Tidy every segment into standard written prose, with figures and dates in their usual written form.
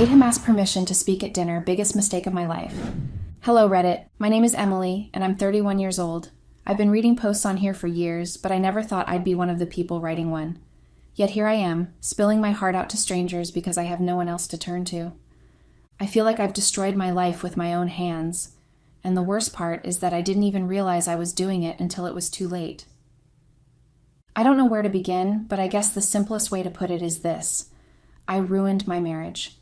made him ask permission to speak at dinner, biggest mistake of my life. Hello, Reddit. My name is Emily, and I'm 31 years old. I've been reading posts on here for years, but I never thought I'd be one of the people writing one. Yet here I am, spilling my heart out to strangers because I have no one else to turn to. I feel like I've destroyed my life with my own hands, and the worst part is that I didn't even realize I was doing it until it was too late. I don't know where to begin, but I guess the simplest way to put it is this. I ruined my marriage.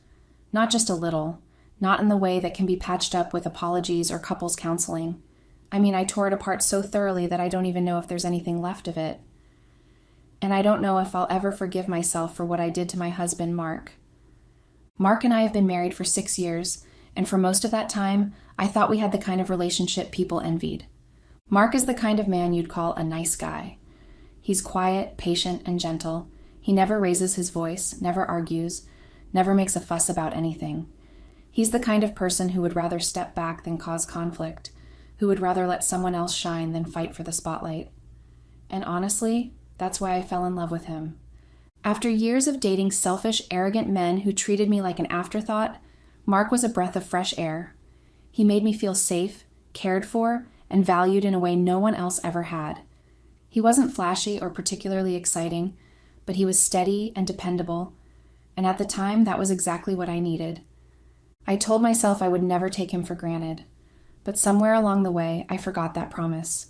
Not just a little, not in the way that can be patched up with apologies or couples counseling. I mean, I tore it apart so thoroughly that I don't even know if there's anything left of it. And I don't know if I'll ever forgive myself for what I did to my husband, Mark. Mark and I have been married for 6 years, and for most of that time, I thought we had the kind of relationship people envied. Mark is the kind of man you'd call a nice guy. He's quiet, patient, and gentle. He never raises his voice, never argues, never makes a fuss about anything. He's the kind of person who would rather step back than cause conflict, who would rather let someone else shine than fight for the spotlight. And honestly, that's why I fell in love with him. After years of dating selfish, arrogant men who treated me like an afterthought, Mark was a breath of fresh air. He made me feel safe, cared for, and valued in a way no one else ever had. He wasn't flashy or particularly exciting, but he was steady and dependable, and at the time, that was exactly what I needed. I told myself I would never take him for granted, but somewhere along the way, I forgot that promise.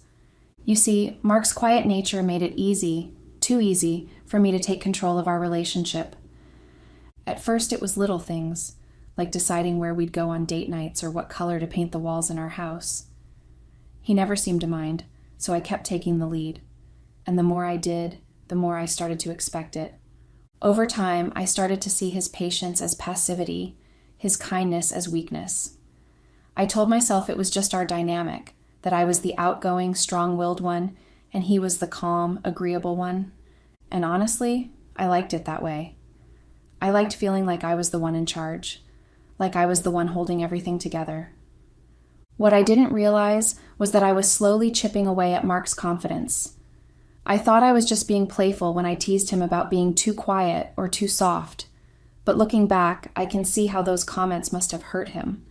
You see, Mark's quiet nature made it easy, too easy, for me to take control of our relationship. At first, it was little things, like deciding where we'd go on date nights or what color to paint the walls in our house. He never seemed to mind, so I kept taking the lead. And the more I did, the more I started to expect it. Over time, I started to see his patience as passivity, his kindness as weakness. I told myself it was just our dynamic, that I was the outgoing, strong-willed one, and he was the calm, agreeable one. And honestly, I liked it that way. I liked feeling like I was the one in charge, like I was the one holding everything together. What I didn't realize was that I was slowly chipping away at Mark's confidence. I thought I was just being playful when I teased him about being too quiet or too soft. But looking back, I can see how those comments must have hurt him.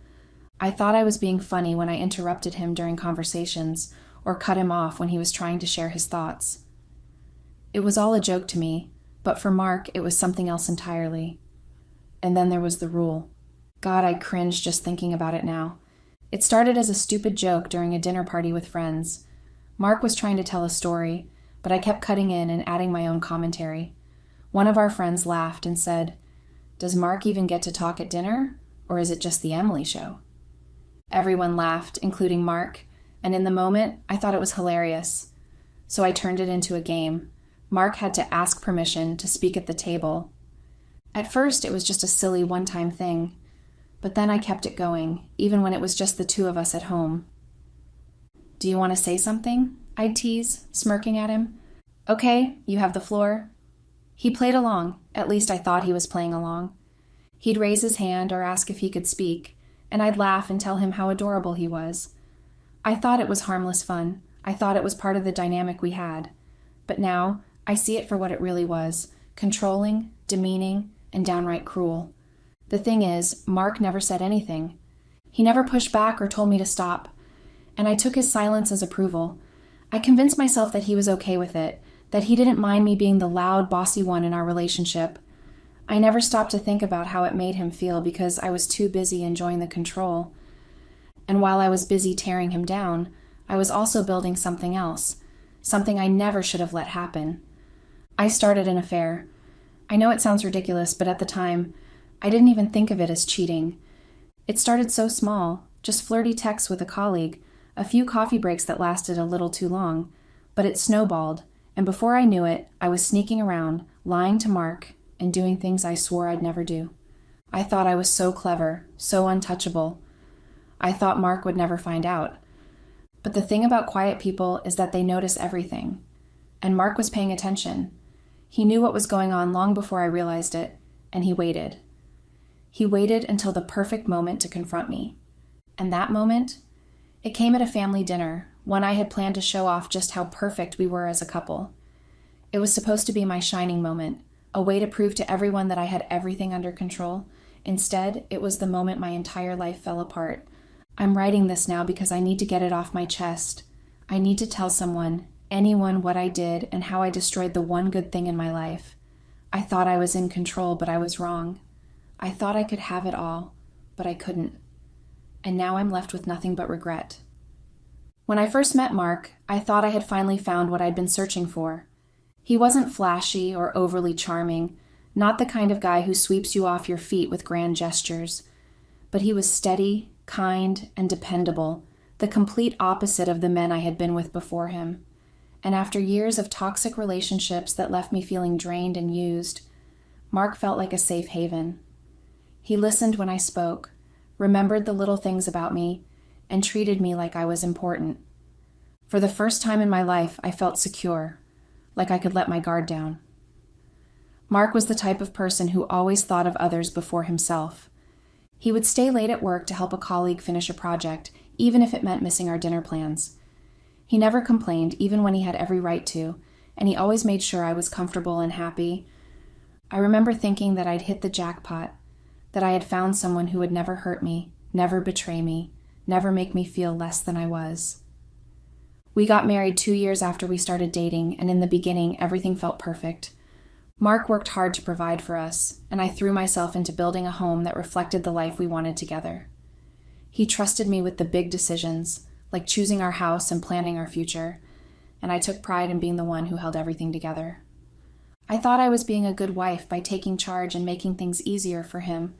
I thought I was being funny when I interrupted him during conversations or cut him off when he was trying to share his thoughts. It was all a joke to me, but for Mark, it was something else entirely. And then there was the rule. God, I cringe just thinking about it now. It started as a stupid joke during a dinner party with friends. Mark was trying to tell a story, but I kept cutting in and adding my own commentary. One of our friends laughed and said, "Does Mark even get to talk at dinner, or is it just the Emily show?" Everyone laughed, including Mark, and in the moment, I thought it was hilarious. So I turned it into a game. Mark had to ask permission to speak at the table. At first, it was just a silly one-time thing, but then I kept it going, even when it was just the two of us at home. "Do you want to say something?" I'd tease, smirking at him. "Okay, you have the floor." He played along, at least I thought he was playing along. He'd raise his hand or ask if he could speak, and I'd laugh and tell him how adorable he was. I thought it was harmless fun. I thought it was part of the dynamic we had. But now, I see it for what it really was, controlling, demeaning, and downright cruel. The thing is, Mark never said anything. He never pushed back or told me to stop, and I took his silence as approval. I convinced myself that he was okay with it, that he didn't mind me being the loud, bossy one in our relationship. I never stopped to think about how it made him feel because I was too busy enjoying the control. And while I was busy tearing him down, I was also building something else, something I never should have let happen. I started an affair. I know it sounds ridiculous, but at the time, I didn't even think of it as cheating. It started so small, just flirty texts with a colleague, a few coffee breaks that lasted a little too long, but it snowballed, and before I knew it, I was sneaking around, lying to Mark, and doing things I swore I'd never do. I thought I was so clever, so untouchable. I thought Mark would never find out. But the thing about quiet people is that they notice everything, and Mark was paying attention. He knew what was going on long before I realized it, and he waited. He waited until the perfect moment to confront me. And that moment? It came at a family dinner, one I had planned to show off just how perfect we were as a couple. It was supposed to be my shining moment, a way to prove to everyone that I had everything under control. Instead, it was the moment my entire life fell apart. I'm writing this now because I need to get it off my chest. I need to tell someone, anyone, what I did and how I destroyed the one good thing in my life. I thought I was in control, but I was wrong. I thought I could have it all, but I couldn't. And now I'm left with nothing but regret. When I first met Mark, I thought I had finally found what I'd been searching for. He wasn't flashy or overly charming, not the kind of guy who sweeps you off your feet with grand gestures. But he was steady, kind, and dependable, the complete opposite of the men I had been with before him. And after years of toxic relationships that left me feeling drained and used, Mark felt like a safe haven. He listened when I spoke, remembered the little things about me, and treated me like I was important. For the first time in my life, I felt secure, like I could let my guard down. Mark was the type of person who always thought of others before himself. He would stay late at work to help a colleague finish a project, even if it meant missing our dinner plans. He never complained, even when he had every right to, and he always made sure I was comfortable and happy. I remember thinking that I'd hit the jackpot, that I had found someone who would never hurt me, never betray me, never make me feel less than I was. We got married 2 years after we started dating, and in the beginning, everything felt perfect. Mark worked hard to provide for us, and I threw myself into building a home that reflected the life we wanted together. He trusted me with the big decisions, like choosing our house and planning our future, and I took pride in being the one who held everything together. I thought I was being a good wife by taking charge and making things easier for him,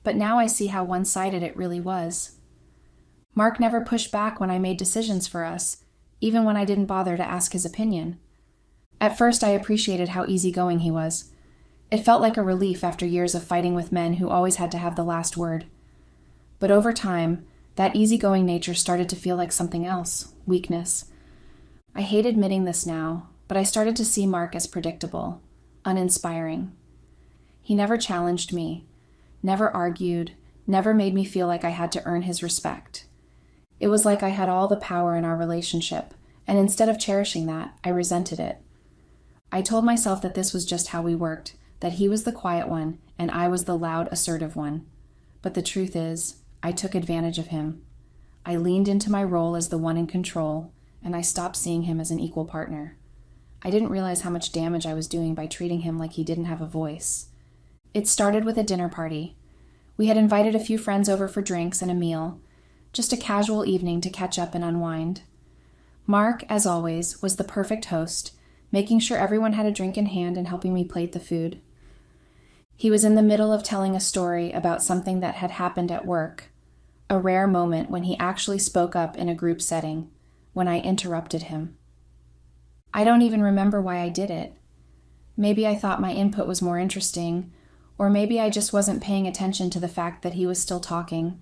but now I see how one-sided it really was. Mark never pushed back when I made decisions for us, even when I didn't bother to ask his opinion. At first, I appreciated how easygoing he was. It felt like a relief after years of fighting with men who always had to have the last word. But over time, that easygoing nature started to feel like something else, weakness. I hate admitting this now, but I started to see Mark as predictable, uninspiring. He never challenged me, never argued, never made me feel like I had to earn his respect. It was like I had all the power in our relationship, and instead of cherishing that, I resented it. I told myself that this was just how we worked, that he was the quiet one, and I was the loud, assertive one. But the truth is, I took advantage of him. I leaned into my role as the one in control, and I stopped seeing him as an equal partner. I didn't realize how much damage I was doing by treating him like he didn't have a voice. It started with a dinner party. We had invited a few friends over for drinks and a meal, just a casual evening to catch up and unwind. Mark, as always, was the perfect host, making sure everyone had a drink in hand and helping me plate the food. He was in the middle of telling a story about something that had happened at work, a rare moment when he actually spoke up in a group setting, when I interrupted him. I don't even remember why I did it. Maybe I thought my input was more interesting, or maybe I just wasn't paying attention to the fact that he was still talking.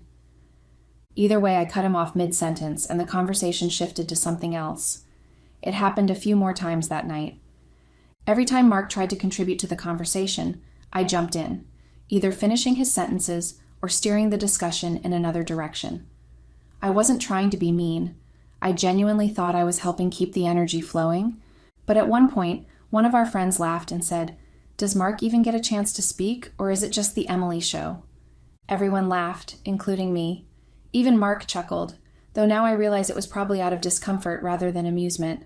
Either way, I cut him off mid-sentence, and the conversation shifted to something else. It happened a few more times that night. Every time Mark tried to contribute to the conversation, I jumped in, either finishing his sentences or steering the discussion in another direction. I wasn't trying to be mean. I genuinely thought I was helping keep the energy flowing, but at one point, one of our friends laughed and said, "Does Mark even get a chance to speak, or is it just the Emily show?" Everyone laughed, including me. Even Mark chuckled, though now I realize it was probably out of discomfort rather than amusement.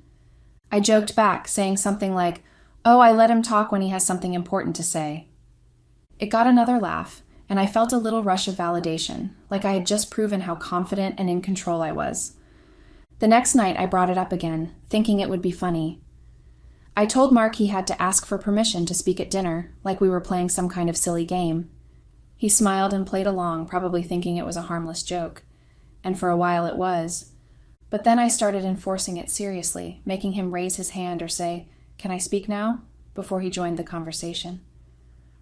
I joked back, saying something like, "Oh, I let him talk when he has something important to say." It got another laugh, and I felt a little rush of validation, like I had just proven how confident and in control I was. The next night, I brought it up again, thinking it would be funny. I told Mark he had to ask for permission to speak at dinner, like we were playing some kind of silly game. He smiled and played along, probably thinking it was a harmless joke. And for a while it was. But then I started enforcing it seriously, making him raise his hand or say, "Can I speak now?" before he joined the conversation.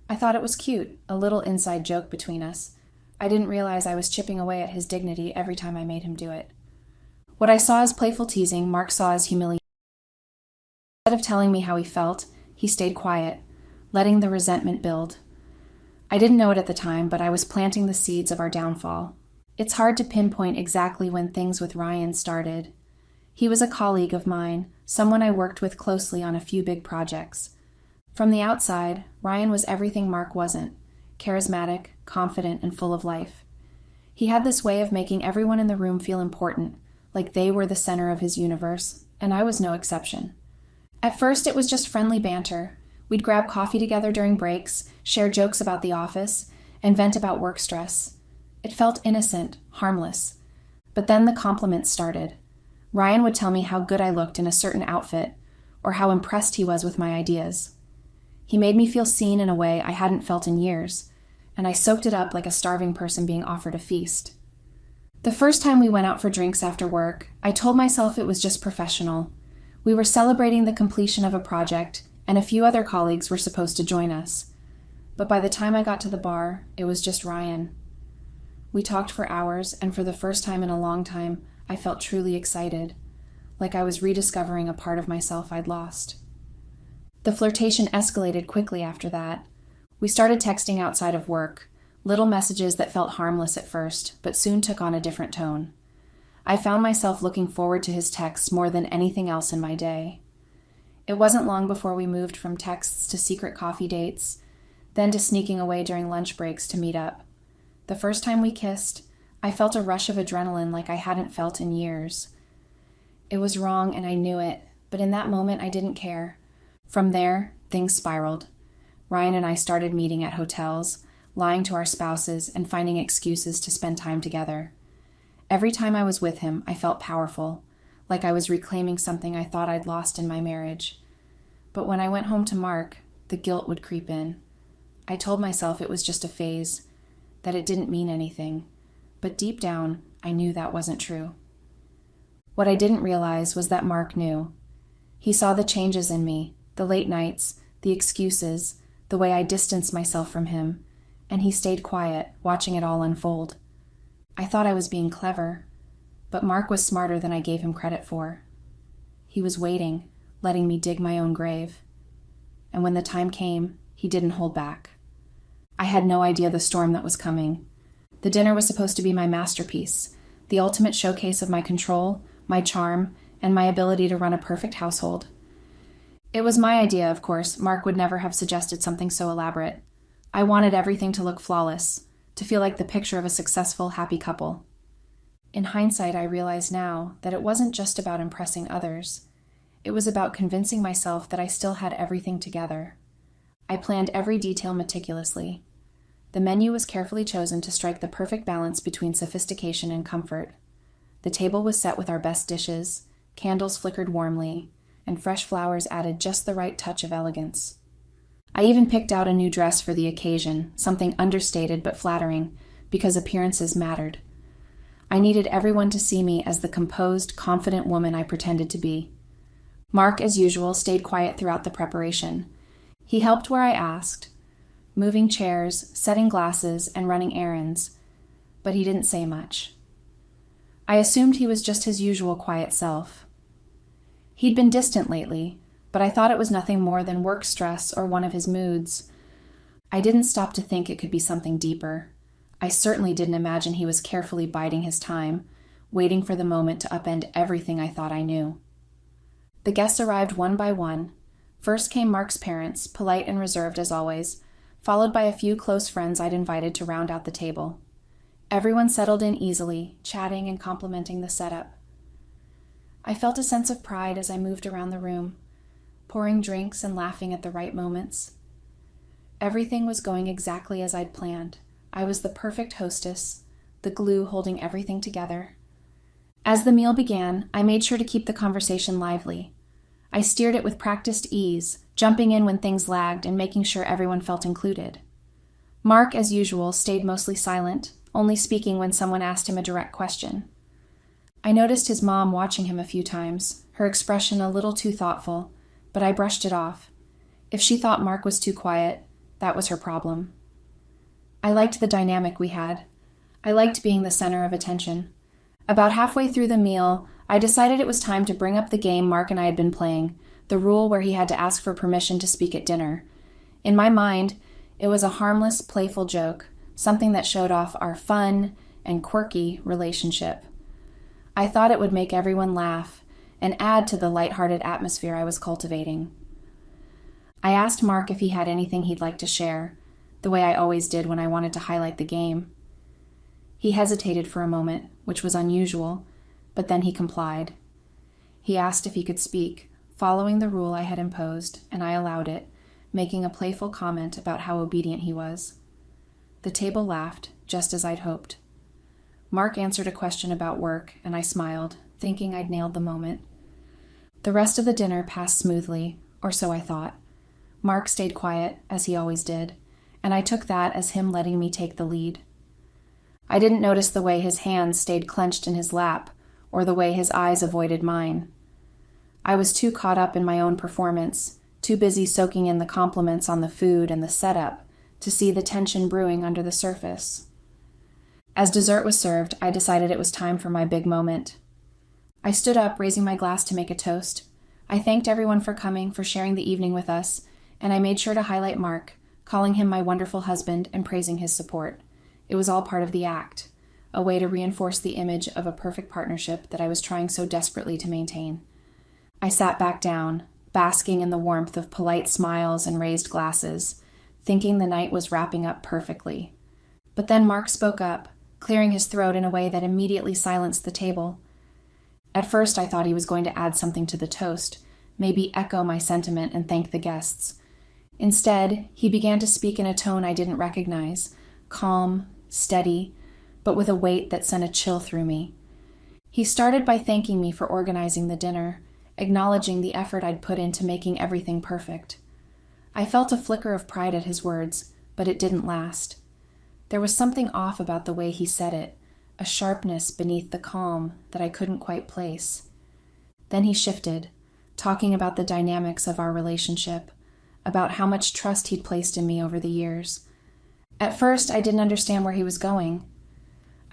I thought it was cute, a little inside joke between us. I didn't realize I was chipping away at his dignity every time I made him do it. What I saw as playful teasing, Mark saw as humiliation. Instead of telling me how he felt, he stayed quiet, letting the resentment build. I didn't know it at the time, but I was planting the seeds of our downfall. It's hard to pinpoint exactly when things with Ryan started. He was a colleague of mine, someone I worked with closely on a few big projects. From the outside, Ryan was everything Mark wasn't, charismatic, confident, and full of life. He had this way of making everyone in the room feel important, like they were the center of his universe, and I was no exception. At first, it was just friendly banter. We'd grab coffee together during breaks, share jokes about the office, and vent about work stress. It felt innocent, harmless. But then the compliments started. Ryan would tell me how good I looked in a certain outfit, or how impressed he was with my ideas. He made me feel seen in a way I hadn't felt in years, and I soaked it up like a starving person being offered a feast. The first time we went out for drinks after work, I told myself it was just professional. We were celebrating the completion of a project, and a few other colleagues were supposed to join us. But by the time I got to the bar, it was just Ryan. We talked for hours, and for the first time in a long time, I felt truly excited, like I was rediscovering a part of myself I'd lost. The flirtation escalated quickly after that. We started texting outside of work, little messages that felt harmless at first, but soon took on a different tone. I found myself looking forward to his texts more than anything else in my day. It wasn't long before we moved from texts to secret coffee dates, then to sneaking away during lunch breaks to meet up. The first time we kissed, I felt a rush of adrenaline like I hadn't felt in years. It was wrong and I knew it, but in that moment I didn't care. From there, things spiraled. Ryan and I started meeting at hotels, lying to our spouses, and finding excuses to spend time together. Every time I was with him, I felt powerful, like I was reclaiming something I thought I'd lost in my marriage. But when I went home to Mark, the guilt would creep in. I told myself it was just a phase, that it didn't mean anything, but deep down, I knew that wasn't true. What I didn't realize was that Mark knew. He saw the changes in me, the late nights, the excuses, the way I distanced myself from him, and he stayed quiet, watching it all unfold. I thought I was being clever, but Mark was smarter than I gave him credit for. He was waiting, letting me dig my own grave. And when the time came, he didn't hold back. I had no idea the storm that was coming. The dinner was supposed to be my masterpiece, the ultimate showcase of my control, my charm, and my ability to run a perfect household. It was my idea, of course. Mark would never have suggested something so elaborate. I wanted everything to look flawless, to feel like the picture of a successful, happy couple. In hindsight, I realize now that it wasn't just about impressing others. It was about convincing myself that I still had everything together. I planned every detail meticulously. The menu was carefully chosen to strike the perfect balance between sophistication and comfort. The table was set with our best dishes, candles flickered warmly, and fresh flowers added just the right touch of elegance. I even picked out a new dress for the occasion, something understated but flattering, because appearances mattered. I needed everyone to see me as the composed, confident woman I pretended to be. Mark, as usual, stayed quiet throughout the preparation. He helped where I asked, moving chairs, setting glasses, and running errands, but he didn't say much. I assumed he was just his usual quiet self. He'd been distant lately, but I thought it was nothing more than work stress or one of his moods. I didn't stop to think it could be something deeper. I certainly didn't imagine he was carefully biding his time, waiting for the moment to upend everything I thought I knew. The guests arrived one by one. First came Mark's parents, polite and reserved as always, followed by a few close friends I'd invited to round out the table. Everyone settled in easily, chatting and complimenting the setup. I felt a sense of pride as I moved around the room, pouring drinks and laughing at the right moments. Everything was going exactly as I'd planned. I was the perfect hostess, the glue holding everything together. As the meal began, I made sure to keep the conversation lively. I steered it with practiced ease, jumping in when things lagged and making sure everyone felt included. Mark, as usual, stayed mostly silent, only speaking when someone asked him a direct question. I noticed his mom watching him a few times, her expression a little too thoughtful, but I brushed it off. If she thought Mark was too quiet, that was her problem. I liked the dynamic we had. I liked being the center of attention. About halfway through the meal, I decided it was time to bring up the game Mark and I had been playing, the rule where he had to ask for permission to speak at dinner. In my mind, it was a harmless, playful joke, something that showed off our fun and quirky relationship. I thought it would make everyone laugh and add to the lighthearted atmosphere I was cultivating. I asked Mark if he had anything he'd like to share, the way I always did when I wanted to highlight the game. He hesitated for a moment, which was unusual, but then he complied. He asked if he could speak, following the rule I had imposed, and I allowed it, making a playful comment about how obedient he was. The table laughed, just as I'd hoped. Mark answered a question about work, and I smiled, thinking I'd nailed the moment. The rest of the dinner passed smoothly, or so I thought. Mark stayed quiet, as he always did, and I took that as him letting me take the lead. I didn't notice the way his hands stayed clenched in his lap, or the way his eyes avoided mine. I was too caught up in my own performance, too busy soaking in the compliments on the food and the setup, to see the tension brewing under the surface. As dessert was served, I decided it was time for my big moment. I stood up, raising my glass to make a toast. I thanked everyone for coming, for sharing the evening with us, and I made sure to highlight Mark, calling him my wonderful husband and praising his support. It was all part of the act, a way to reinforce the image of a perfect partnership that I was trying so desperately to maintain. I sat back down, basking in the warmth of polite smiles and raised glasses, thinking the night was wrapping up perfectly. But then Mark spoke up, clearing his throat in a way that immediately silenced the table. At first I thought he was going to add something to the toast, maybe echo my sentiment and thank the guests. Instead, he began to speak in a tone I didn't recognize, calm, steady, but with a weight that sent a chill through me. He started by thanking me for organizing the dinner, acknowledging the effort I'd put into making everything perfect. I felt a flicker of pride at his words, but it didn't last. There was something off about the way he said it, a sharpness beneath the calm that I couldn't quite place. Then he shifted, talking about the dynamics of our relationship, about how much trust he'd placed in me over the years. At first, I didn't understand where he was going.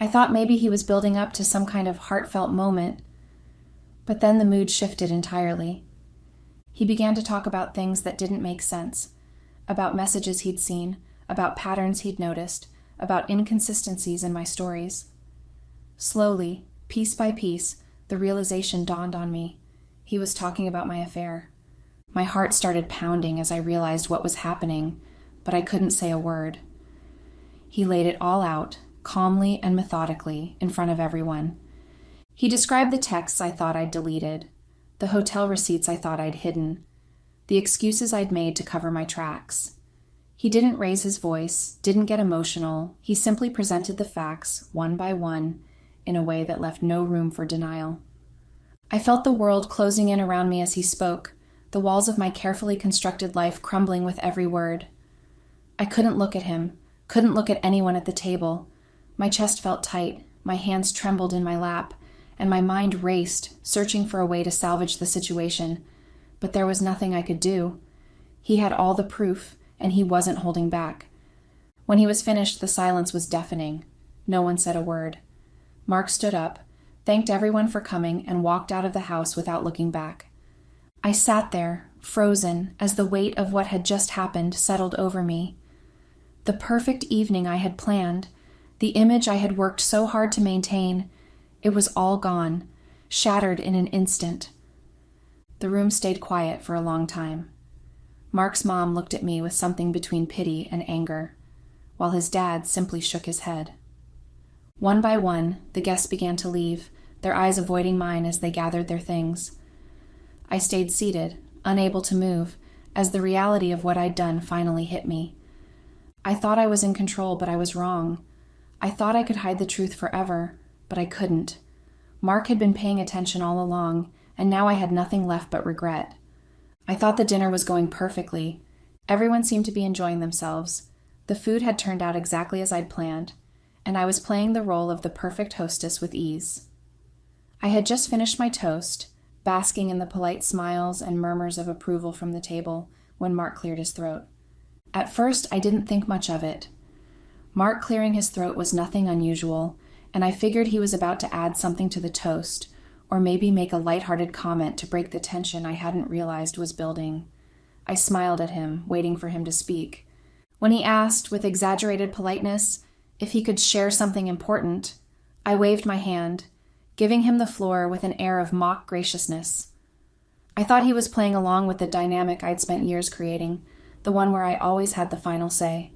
I thought maybe he was building up to some kind of heartfelt moment, but then the mood shifted entirely. He began to talk about things that didn't make sense, about messages he'd seen, about patterns he'd noticed, about inconsistencies in my stories. Slowly, piece by piece, the realization dawned on me. He was talking about my affair. My heart started pounding as I realized what was happening, but I couldn't say a word. He laid it all out, calmly and methodically, in front of everyone. He described the texts I thought I'd deleted, the hotel receipts I thought I'd hidden, the excuses I'd made to cover my tracks. He didn't raise his voice, didn't get emotional. He simply presented the facts, one by one, in a way that left no room for denial. I felt the world closing in around me as he spoke, the walls of my carefully constructed life crumbling with every word. I couldn't look at him, couldn't look at anyone at the table. My chest felt tight, my hands trembled in my lap, and my mind raced, searching for a way to salvage the situation. But there was nothing I could do. He had all the proof, and he wasn't holding back. When he was finished, the silence was deafening. No one said a word. Mark stood up, thanked everyone for coming, and walked out of the house without looking back. I sat there, frozen, as the weight of what had just happened settled over me. The perfect evening I had planned, the image I had worked so hard to maintain, it was all gone, shattered in an instant. The room stayed quiet for a long time. Mark's mom looked at me with something between pity and anger, while his dad simply shook his head. One by one, the guests began to leave, their eyes avoiding mine as they gathered their things. I stayed seated, unable to move, as the reality of what I'd done finally hit me. I thought I was in control, but I was wrong. I thought I could hide the truth forever, but I couldn't. Mark had been paying attention all along, and now I had nothing left but regret. I thought the dinner was going perfectly. Everyone seemed to be enjoying themselves. The food had turned out exactly as I'd planned, and I was playing the role of the perfect hostess with ease. I had just finished my toast, basking in the polite smiles and murmurs of approval from the table, when Mark cleared his throat. At first, I didn't think much of it. Mark clearing his throat was nothing unusual, and I figured he was about to add something to the toast, or maybe make a lighthearted comment to break the tension I hadn't realized was building. I smiled at him, waiting for him to speak. When he asked, with exaggerated politeness, if he could share something important, I waved my hand, giving him the floor with an air of mock graciousness. I thought he was playing along with the dynamic I'd spent years creating, the one where I always had the final say.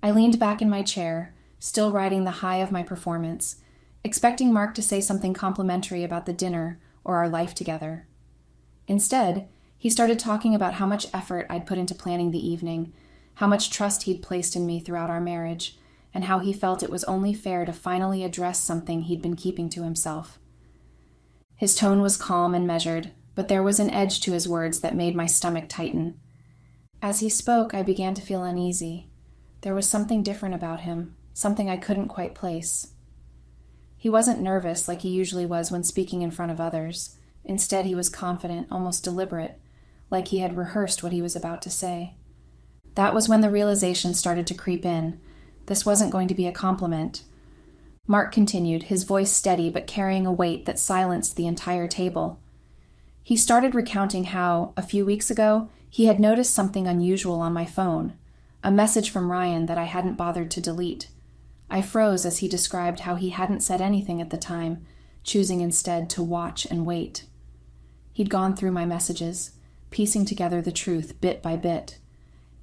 I leaned back in my chair, still riding the high of my performance, expecting Mark to say something complimentary about the dinner or our life together. Instead, he started talking about how much effort I'd put into planning the evening, how much trust he'd placed in me throughout our marriage, and how he felt it was only fair to finally address something he'd been keeping to himself. His tone was calm and measured, but there was an edge to his words that made my stomach tighten. As he spoke, I began to feel uneasy. There was something different about him, something I couldn't quite place. He wasn't nervous like he usually was when speaking in front of others. Instead, he was confident, almost deliberate, like he had rehearsed what he was about to say. That was when the realization started to creep in. This wasn't going to be a compliment. Mark continued, his voice steady but carrying a weight that silenced the entire table. He started recounting how, a few weeks ago, he had noticed something unusual on my phone, a message from Ryan that I hadn't bothered to delete. I froze as he described how he hadn't said anything at the time, choosing instead to watch and wait. He'd gone through my messages, piecing together the truth bit by bit.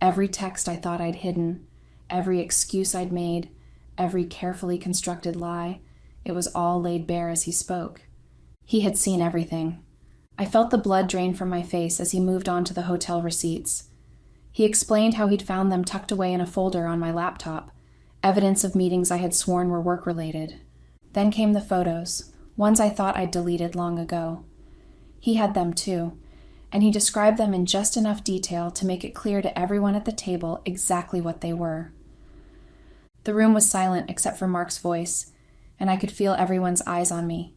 Every text I thought I'd hidden, every excuse I'd made, every carefully constructed lie, it was all laid bare as he spoke. He had seen everything. I felt the blood drain from my face as he moved on to the hotel receipts. He explained how he'd found them tucked away in a folder on my laptop, evidence of meetings I had sworn were work-related. Then came the photos, ones I thought I'd deleted long ago. He had them too, and he described them in just enough detail to make it clear to everyone at the table exactly what they were. The room was silent except for Mark's voice, and I could feel everyone's eyes on me.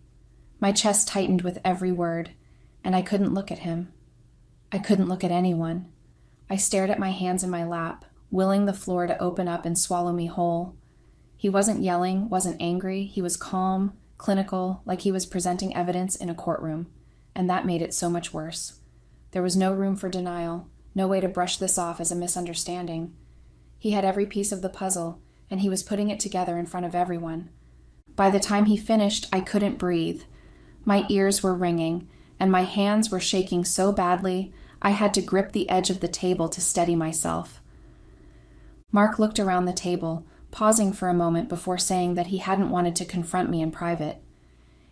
My chest tightened with every word, and I couldn't look at him. I couldn't look at anyone. I stared at my hands in my lap, willing the floor to open up and swallow me whole. He wasn't yelling, wasn't angry. He was calm, clinical, like he was presenting evidence in a courtroom, and that made it so much worse. There was no room for denial, no way to brush this off as a misunderstanding. He had every piece of the puzzle, and he was putting it together in front of everyone. By the time he finished, I couldn't breathe. My ears were ringing, and my hands were shaking so badly, I had to grip the edge of the table to steady myself. Mark looked around the table, pausing for a moment before saying that he hadn't wanted to confront me in private.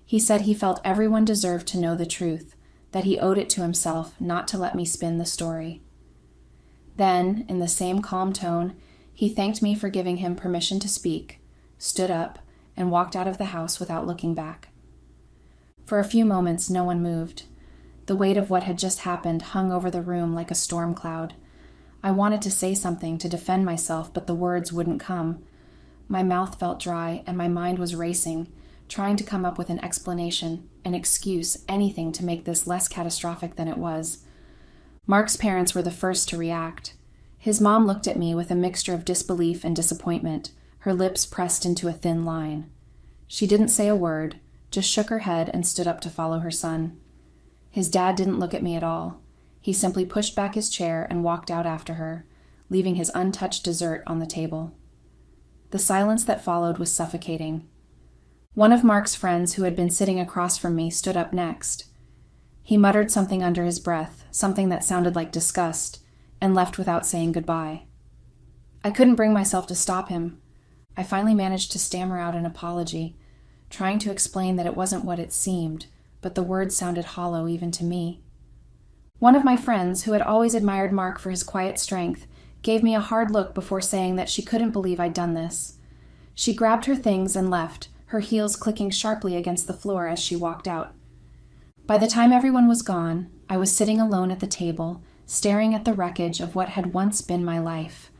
He said he felt everyone deserved to know the truth, that he owed it to himself not to let me spin the story. Then, in the same calm tone, he thanked me for giving him permission to speak, stood up, and walked out of the house without looking back. For a few moments, no one moved. The weight of what had just happened hung over the room like a storm cloud. I wanted to say something to defend myself, but the words wouldn't come. My mouth felt dry, and my mind was racing, trying to come up with an explanation, an excuse, anything to make this less catastrophic than it was. Mark's parents were the first to react. His mom looked at me with a mixture of disbelief and disappointment, her lips pressed into a thin line. She didn't say a word, just shook her head and stood up to follow her son. His dad didn't look at me at all. He simply pushed back his chair and walked out after her, leaving his untouched dessert on the table. The silence that followed was suffocating. One of Mark's friends who had been sitting across from me stood up next. He muttered something under his breath, something that sounded like disgust, and left without saying goodbye. I couldn't bring myself to stop him. I finally managed to stammer out an apology, trying to explain that it wasn't what it seemed, but the words sounded hollow even to me. One of my friends, who had always admired Mark for his quiet strength, gave me a hard look before saying that she couldn't believe I'd done this. She grabbed her things and left, her heels clicking sharply against the floor as she walked out. By the time everyone was gone, I was sitting alone at the table, staring at the wreckage of what had once been my life.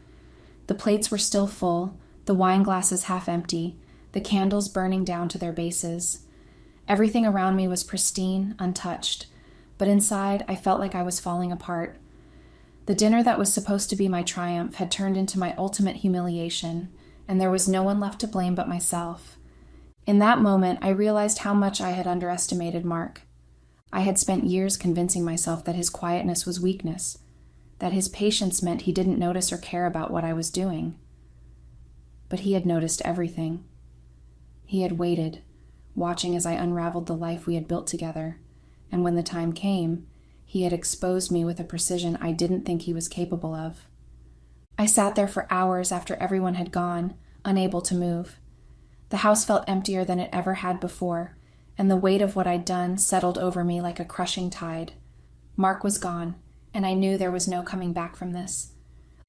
The plates were still full, the wine glasses half empty, the candles burning down to their bases. Everything around me was pristine, untouched, but inside I felt like I was falling apart. The dinner that was supposed to be my triumph had turned into my ultimate humiliation, and there was no one left to blame but myself. In that moment, I realized how much I had underestimated Mark. I had spent years convincing myself that his quietness was weakness, that his patience meant he didn't notice or care about what I was doing. But he had noticed everything. He had waited, watching as I unraveled the life we had built together, and when the time came, he had exposed me with a precision I didn't think he was capable of. I sat there for hours after everyone had gone, unable to move. The house felt emptier than it ever had before, and the weight of what I'd done settled over me like a crushing tide. Mark was gone, and I knew there was no coming back from this.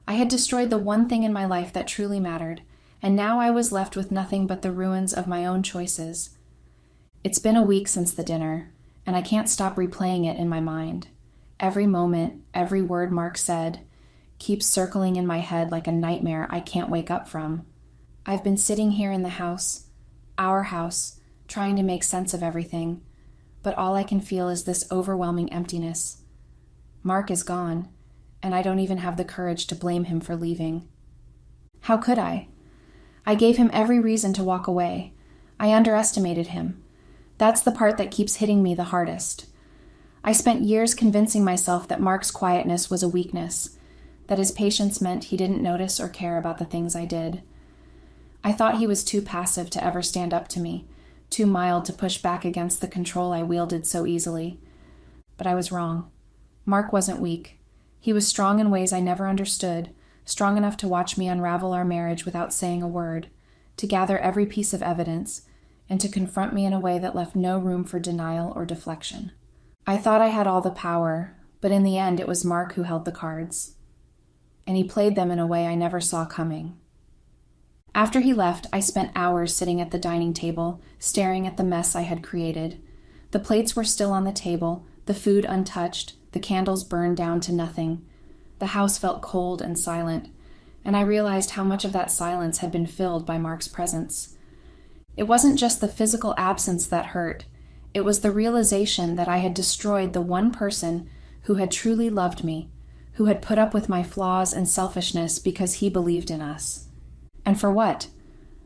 I had destroyed the one thing in my life that truly mattered, and now I was left with nothing but the ruins of my own choices. It's been a week since the dinner, and I can't stop replaying it in my mind. Every moment, every word Mark said, keeps circling in my head like a nightmare I can't wake up from. I've been sitting here in the house, our house, trying to make sense of everything, but all I can feel is this overwhelming emptiness. Mark is gone, and I don't even have the courage to blame him for leaving. How could I? I gave him every reason to walk away. I underestimated him. That's the part that keeps hitting me the hardest. I spent years convincing myself that Mark's quietness was a weakness, that his patience meant he didn't notice or care about the things I did. I thought he was too passive to ever stand up to me, too mild to push back against the control I wielded so easily. But I was wrong. Mark wasn't weak. He was strong in ways I never understood, strong enough to watch me unravel our marriage without saying a word, to gather every piece of evidence, and to confront me in a way that left no room for denial or deflection. I thought I had all the power, but in the end it was Mark who held the cards. And he played them in a way I never saw coming. After he left, I spent hours sitting at the dining table, staring at the mess I had created. The plates were still on the table, the food untouched, the candles burned down to nothing. The house felt cold and silent, and I realized how much of that silence had been filled by Mark's presence. It wasn't just the physical absence that hurt. It was the realization that I had destroyed the one person who had truly loved me, who had put up with my flaws and selfishness because he believed in us. And for what?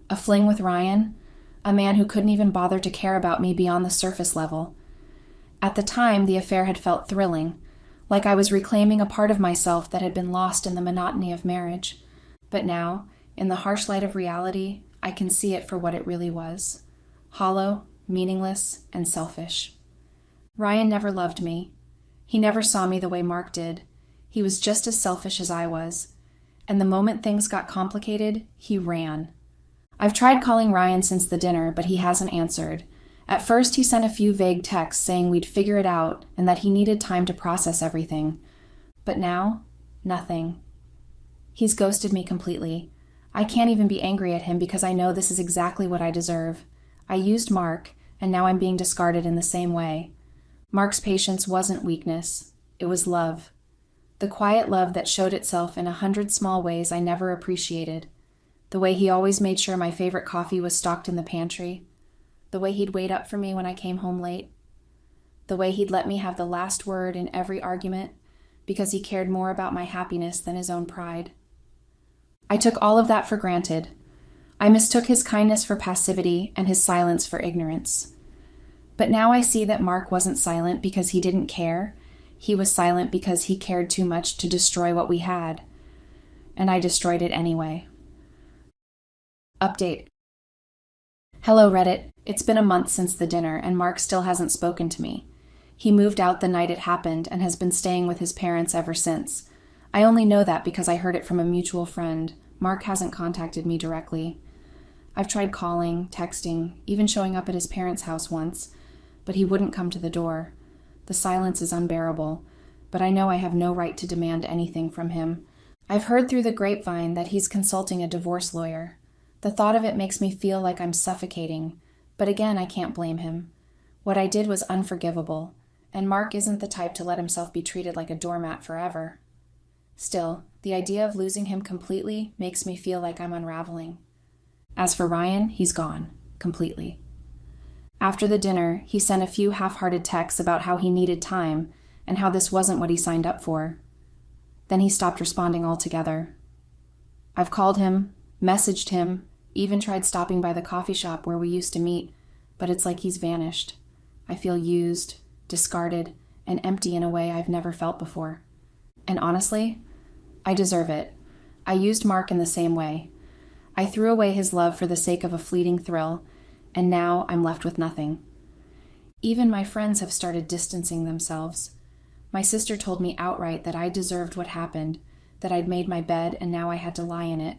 A fling with Ryan? A man who couldn't even bother to care about me beyond the surface level. At the time, the affair had felt thrilling, like I was reclaiming a part of myself that had been lost in the monotony of marriage. But now, in the harsh light of reality, I can see it for what it really was. Hollow, meaningless, and selfish. Ryan never loved me. He never saw me the way Mark did. He was just as selfish as I was. And the moment things got complicated, he ran. I've tried calling Ryan since the dinner, but he hasn't answered. At first, he sent a few vague texts saying we'd figure it out and that he needed time to process everything. But now, nothing. He's ghosted me completely. I can't even be angry at him because I know this is exactly what I deserve. I used Mark, and now I'm being discarded in the same way. Mark's patience wasn't weakness. It was love. The quiet love that showed itself in 100 small ways I never appreciated. The way he always made sure my favorite coffee was stocked in the pantry. The way he'd wait up for me when I came home late. The way he'd let me have the last word in every argument because he cared more about my happiness than his own pride. I took all of that for granted. I mistook his kindness for passivity and his silence for ignorance. But now I see that Mark wasn't silent because he didn't care. He was silent because he cared too much to destroy what we had. And I destroyed it anyway. Update. Hello, Reddit. It's been a month since the dinner, and Mark still hasn't spoken to me. He moved out the night it happened and has been staying with his parents ever since. I only know that because I heard it from a mutual friend. Mark hasn't contacted me directly. I've tried calling, texting, even showing up at his parents' house once, but he wouldn't come to the door. The silence is unbearable, but I know I have no right to demand anything from him. I've heard through the grapevine that he's consulting a divorce lawyer. The thought of it makes me feel like I'm suffocating, but again, I can't blame him. What I did was unforgivable, and Mark isn't the type to let himself be treated like a doormat forever. Still, the idea of losing him completely makes me feel like I'm unraveling. As for Ryan, he's gone, completely. After the dinner, he sent a few half-hearted texts about how he needed time and how this wasn't what he signed up for. Then he stopped responding altogether. I've called him, messaged him, even tried stopping by the coffee shop where we used to meet, but it's like he's vanished. I feel used, discarded, and empty in a way I've never felt before. And honestly, I deserve it. I used Mark in the same way. I threw away his love for the sake of a fleeting thrill, and now I'm left with nothing. Even my friends have started distancing themselves. My sister told me outright that I deserved what happened, that I'd made my bed and now I had to lie in it.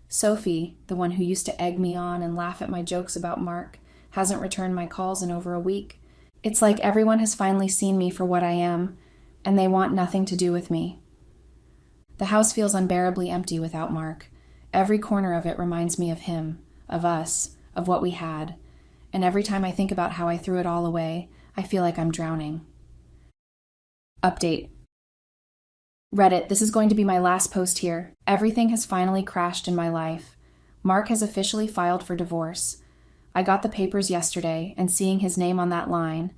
Sophie, the one who used to egg me on and laugh at my jokes about Mark, hasn't returned my calls in over a week. It's like everyone has finally seen me for what I am, and they want nothing to do with me. The house feels unbearably empty without Mark. Every corner of it reminds me of him, of us, of what we had, and every time I think about how I threw it all away, I feel like I'm drowning. Update. Reddit, this is going to be my last post here. Everything has finally crashed in my life. Mark has officially filed for divorce. I got the papers yesterday, and seeing his name on that line,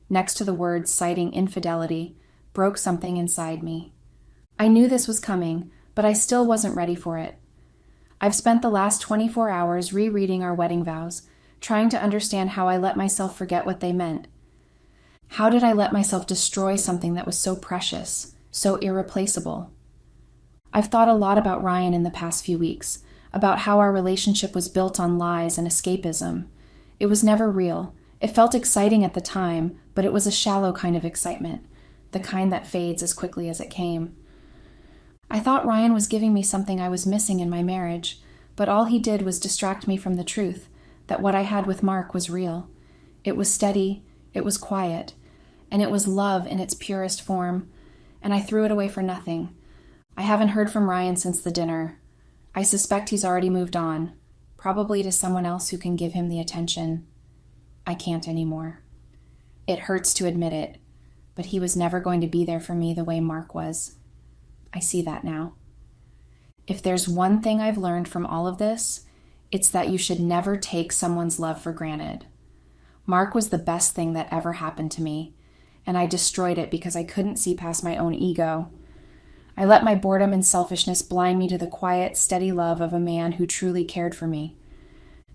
next to the words citing infidelity, broke something inside me. I knew this was coming, but I still wasn't ready for it. I've spent the last 24 hours rereading our wedding vows, trying to understand how I let myself forget what they meant. How did I let myself destroy something that was so precious, so irreplaceable? I've thought a lot about Ryan in the past few weeks, about how our relationship was built on lies and escapism. It was never real. It felt exciting at the time, but it was a shallow kind of excitement, the kind that fades as quickly as it came. I thought Ryan was giving me something I was missing in my marriage, but all he did was distract me from the truth, that what I had with Mark was real. It was steady, it was quiet, and it was love in its purest form, and I threw it away for nothing. I haven't heard from Ryan since the dinner. I suspect he's already moved on, probably to someone else who can give him the attention. I can't anymore. It hurts to admit it, but he was never going to be there for me the way Mark was. I see that now. If there's one thing I've learned from all of this, it's that you should never take someone's love for granted. Mark was the best thing that ever happened to me, and I destroyed it because I couldn't see past my own ego. I let my boredom and selfishness blind me to the quiet, steady love of a man who truly cared for me.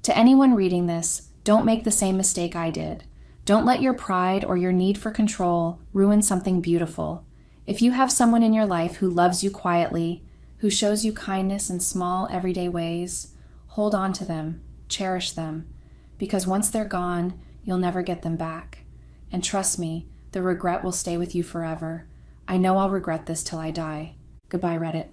To anyone reading this, don't make the same mistake I did. Don't let your pride or your need for control ruin something beautiful. If you have someone in your life who loves you quietly, who shows you kindness in small, everyday ways, hold on to them, cherish them, because once they're gone, you'll never get them back. And trust me, the regret will stay with you forever. I know I'll regret this till I die. Goodbye, Reddit.